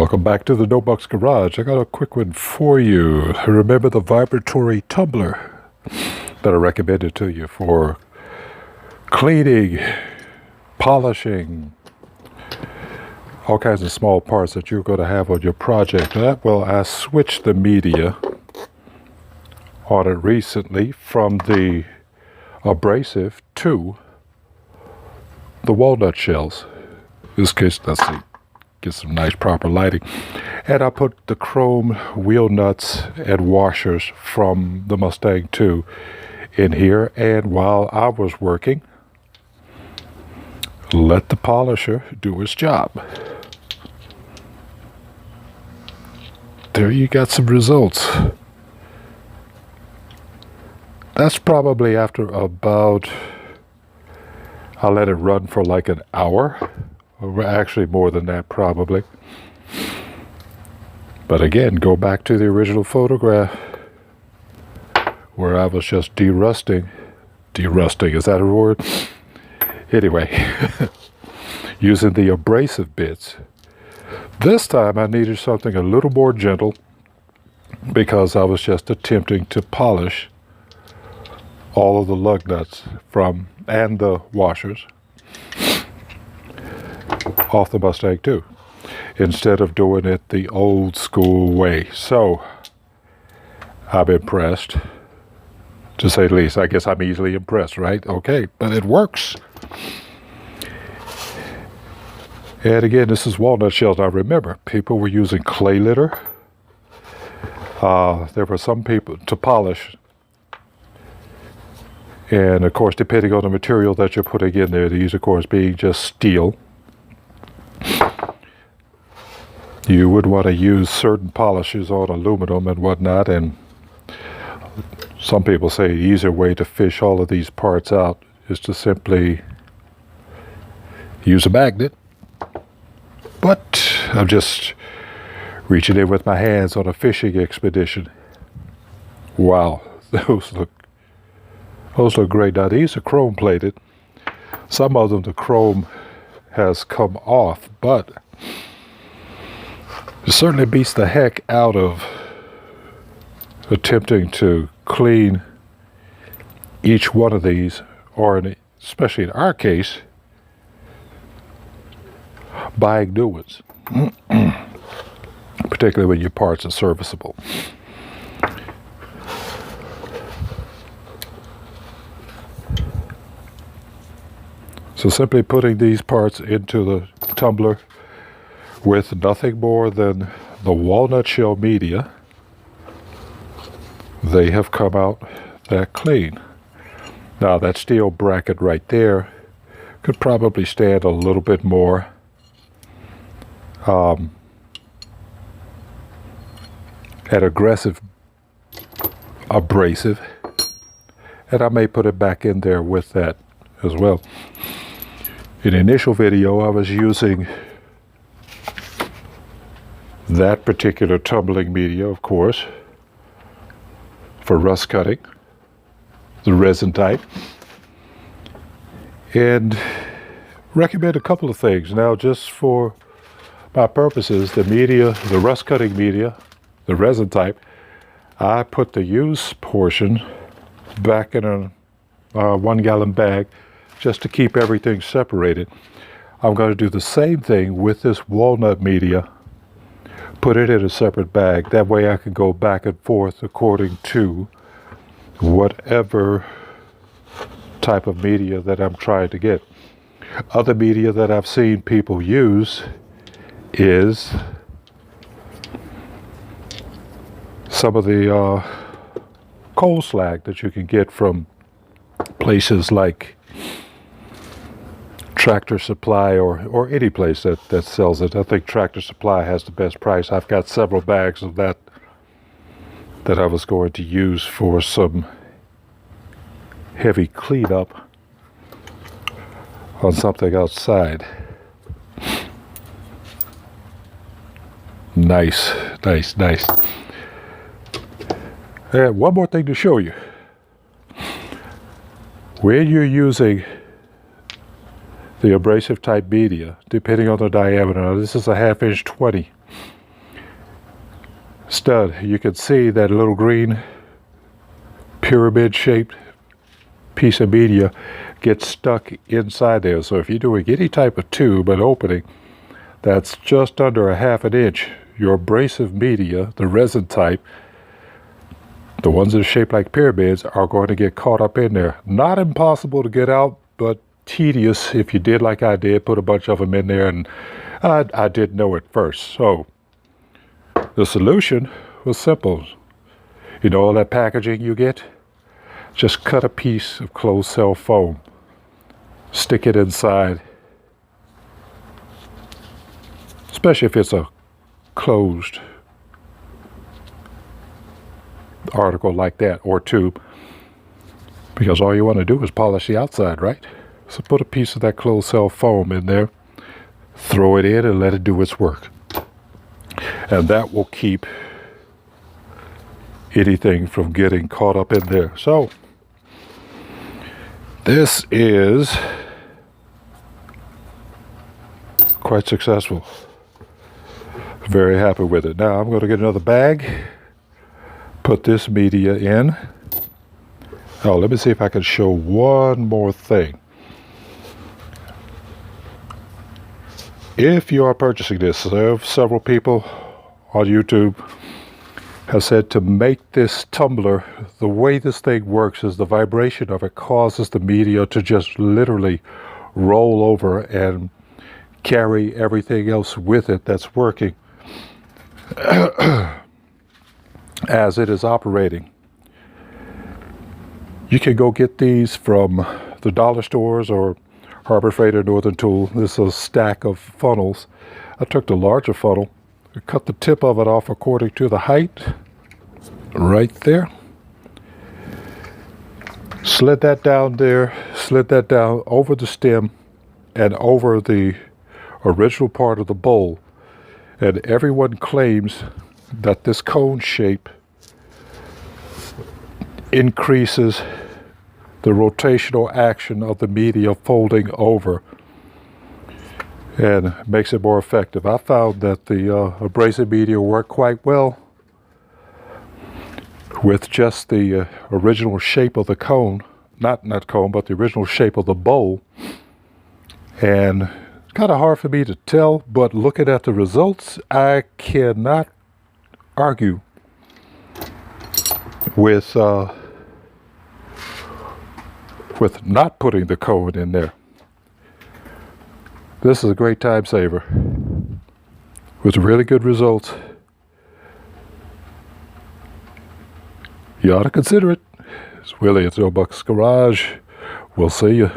Welcome back to the Notebook's Garage. I got a quick one for you. Remember the vibratory tumbler that I recommended to you for cleaning, polishing, all kinds of small parts that you're going to have on your project. Well, I switched the media on it recently from the abrasive to the walnut shells. In this case, let's see. Get some nice proper lighting. And I put the chrome wheel nuts and washers from the Mustang 2 in here. And while I was working, let the polisher do its job. There you got some results. That's probably after about, I let it run for like an hour. Or actually more than that probably. But again, go back to the original photograph where I was just derusting. Derusting, is that a word? Anyway, using the abrasive bits. This time I needed something a little more gentle because I was just attempting to polish all of the lug nuts and the washers off the Mustang 2 instead of doing it the old school way. So I'm impressed, to say the least. I guess I'm easily impressed, right? Okay, but it works. And again, this is walnut shells. Now remember, people were using clay litter. There were some people to polish. And of course, depending on the material that you're putting in there, these of course being just steel, you would want to use certain polishes on aluminum and whatnot, and some people say the easier way to fish all of these parts out is to simply use a magnet. But I'm just reaching in with my hands on a fishing expedition. Wow, those look great. Now these are chrome plated. Some of them the chrome has come off, but it certainly beats the heck out of attempting to clean each one of these, or especially in our case, buying new ones, particularly when your parts are serviceable. So simply putting these parts into the tumbler with nothing more than the walnut shell media, they have come out that clean. Now that steel bracket right there could probably stand a little bit more an aggressive abrasive, and I may put it back in there with that as well. In the initial video, I was using that particular tumbling media, of course, for rust cutting, the resin type, and recommend a couple of things. Now, just for my purposes, the media, the rust cutting media, the resin type, I put the used portion back in a 1 gallon bag just to keep everything separated. I'm going to do the same thing with this walnut media. Put it in a separate bag. That way I can go back and forth according to whatever type of media that I'm trying to get. Other media that I've seen people use is some of the coal slag that you can get from places like Tractor Supply or any place that sells it. I think Tractor Supply has the best price. I've got several bags of that I was going to use for some heavy cleanup on something outside. Nice, nice, nice. And one more thing to show you. When you're using the abrasive type media, depending on the diameter, now this is a 1/2 inch 20. stud, you can see that little green pyramid shaped piece of media gets stuck inside there. So if you're doing any type of tube, an opening that's just under a half an inch, your abrasive media, the resin type, the ones that are shaped like pyramids, are going to get caught up in there. Not impossible to get out, but tedious if you did like I did, put a bunch of them in there, and I didn't know it first. So the solution was simple. You know all that packaging you get? Just cut a piece of closed cell foam, stick it inside, especially if it's a closed article like that, or tube, because all you want to do is polish the outside, right? So put a piece of that closed cell foam in there, throw it in, and let it do its work. And that will keep anything from getting caught up in there. So this is quite successful. Very happy with it. Now I'm going to get another bag, put this media in. Oh, let me see if I can show one more thing. If you are purchasing this, several people on YouTube have said to make this tumbler, the way this thing works is the vibration of it causes the media to just literally roll over and carry everything else with it that's working as it is operating. You can go get these from the dollar stores or Harbor Freight or Northern Tool. This is a stack of funnels. I took the larger funnel, cut the tip of it off according to the height, right there. Slid that down there, slid that down over the stem and over the original part of the bowl. And everyone claims that this cone shape increases the rotational action of the media folding over and makes it more effective. I found that the abrasive media worked quite well with just the original shape of the cone, not cone, but the original shape of the bowl. And it's kind of hard for me to tell, but looking at the results, I cannot argue with not putting the cone in there. This is a great time saver with really good results. You ought to consider it. It's Willie at No Bucks Garage. We'll see you.